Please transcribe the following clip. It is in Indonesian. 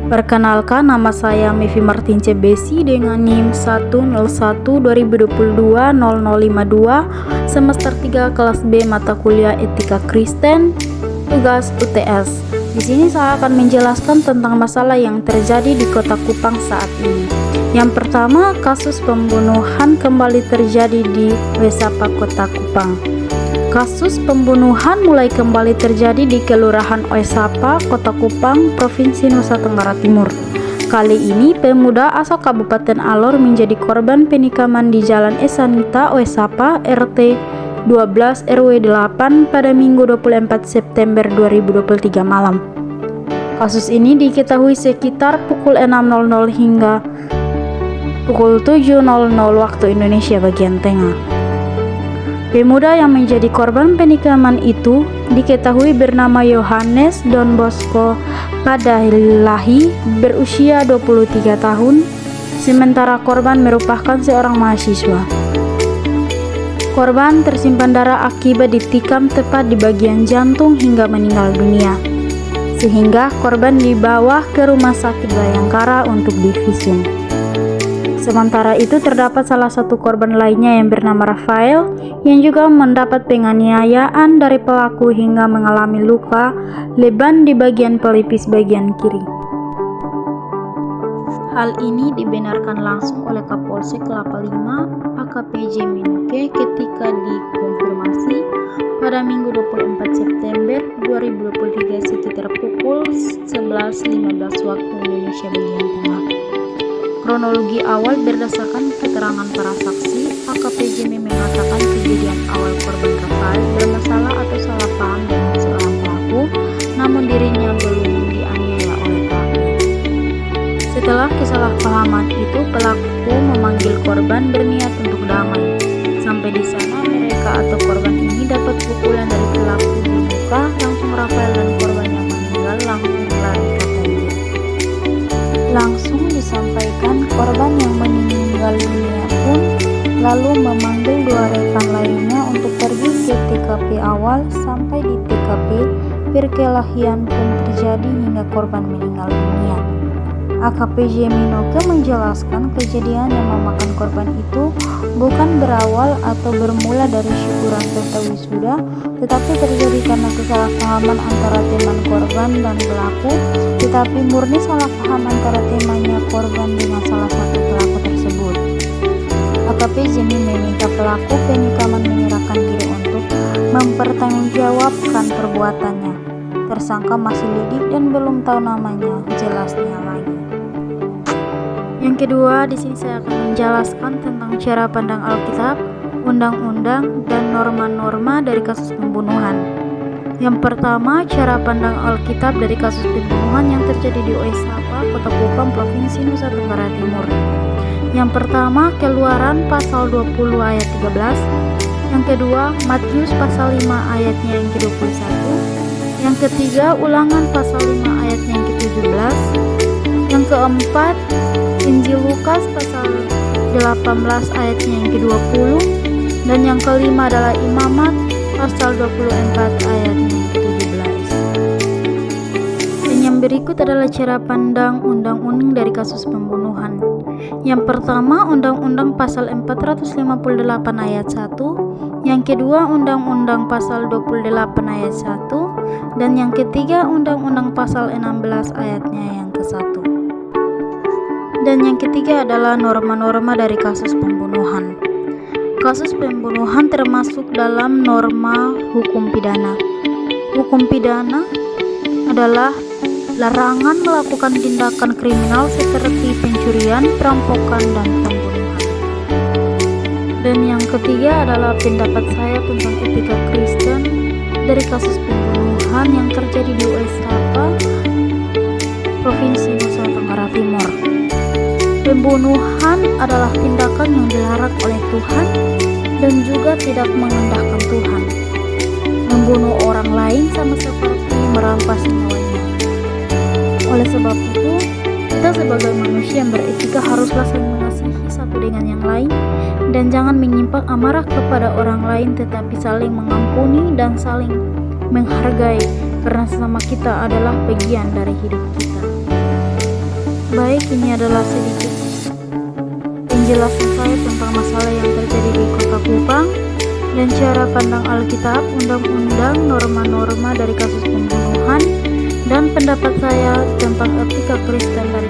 Perkenalkan, nama saya Mevi Martin Cebesi dengan NIM 101-2022-0052, semester 3 kelas B mata kuliah Etika Kristen, tugas UTS. Di sini saya akan menjelaskan tentang masalah yang terjadi di Kota Kupang saat ini. Yang pertama, kasus pembunuhan kembali terjadi di Wesapa Kota Kupang. Kasus pembunuhan mulai kembali terjadi di Kelurahan Wesapa, Kota Kupang, Provinsi Nusa Tenggara Timur. Kali ini pemuda asal Kabupaten Alor menjadi korban penikaman di Jalan Esanita, Wesapa, RT 12 RW 8 pada Minggu 24 September 2023 malam. Kasus ini diketahui sekitar pukul 6.00 hingga pukul 7.00 waktu Indonesia bagian tengah. Pemuda yang menjadi korban penikaman itu diketahui bernama Yohanes Don Bosco Padahilahi, berusia 23 tahun, sementara korban merupakan seorang mahasiswa. Korban tersimpan darah akibat ditikam tepat di bagian jantung hingga meninggal dunia, sehingga korban dibawa ke Rumah Sakit Bayangkara untuk divisum. Sementara itu terdapat salah satu korban lainnya yang bernama Rafael yang juga mendapat penganiayaan dari pelaku hingga mengalami luka lebam di bagian pelipis bagian kiri. Hal ini dibenarkan langsung oleh Kapolsek Kelapa V AKP J. Minuke ketika dikonfirmasi pada Minggu 24 September 2023 sekitar pukul 11.15 waktu Indonesia bagian tengah. Kronologi awal berdasarkan keterangan para saksi, AKP Jimmy mengatakan kejadian awal korban Rafael bermasalah atau salah paham dengan seorang pelaku, namun dirinya belum dianiaya oleh pelaku. Setelah kesalahpahaman itu, pelaku memanggil korban berniat untuk damai. Sampai di sana mereka atau korban ini dapat pukulan dari pelaku di muka, langsung Rafael dan korban yang meninggal langsung lari katanya. Langsung disampaikan korban yang meninggal dunia pun lalu memanggil dua rekan lainnya untuk pergi ke TKP awal. Sampai di TKP, perkelahian pun terjadi hingga korban meninggal dunia. AKP J. Minuke menjelaskan kejadian yang memakan korban itu bukan berawal atau bermula dari syukuran serta wisuda, tetapi terjadi karena kesalahpahaman antara teman korban dan pelaku, tetapi murni salah paham antara temannya korban dengan salah satu pelaku tersebut. AKP Jimmy meminta pelaku penikaman menyerahkan diri untuk mempertanggungjawabkan perbuatannya. Tersangka masih lidik dan belum tahu namanya jelasnya lagi. Yang kedua, di sini saya akan menjelaskan tentang cara pandang Alkitab, undang-undang, dan norma-norma dari kasus pembunuhan. Yang pertama, cara pandang Alkitab dari kasus pembunuhan yang terjadi di Wesapa, Kota Kupang, Provinsi Nusa Tenggara Timur. Yang pertama, Keluaran pasal 20 ayat 13. Yang kedua, Matius pasal 5 ayatnya yang ke-21. Yang ketiga, Ulangan pasal 5 ayatnya yang ke-17. Yang keempat, Injil Lukas pasal 18 ayatnya yang ke-20. Dan yang kelima adalah Imamat pasal 24 ayatnya yang ke-17. Dan yang berikut adalah cara pandang undang-undang dari kasus pembunuhan. Yang pertama, Undang-Undang pasal 458 ayat 1. Yang kedua, Undang-Undang pasal 28 ayat 1. Dan yang ketiga, Undang-Undang pasal 16 ayatnya yang ke-1. Dan yang ketiga adalah norma-norma dari kasus pembunuhan. Kasus pembunuhan termasuk dalam norma hukum pidana. Hukum pidana adalah larangan melakukan tindakan kriminal seperti pencurian, perampokan, dan pembunuhan. Dan yang ketiga adalah pendapat saya tentang etika Kristen dari kasus pembunuhan yang terjadi di Wesapa, Provinsi Nusa Tenggara Timur. Pembunuhan adalah tindakan yang dilarang oleh Tuhan dan juga tidak mengendahkan Tuhan. Membunuh orang lain sama seperti merampas nyawanya. Oleh sebab itu, kita sebagai manusia yang beretika haruslah saling mengasihi satu dengan yang lain dan jangan menyimpang amarah kepada orang lain, tetapi saling mengampuni dan saling menghargai, karena sesama kita adalah bagian dari hidup kita. Baik, ini adalah sedikit penjelasan saya tentang masalah yang terjadi di Kota Kupang dan cara pandang Alkitab, undang-undang, norma-norma dari kasus pembunuhan, dan pendapat saya tentang etika Kristen dari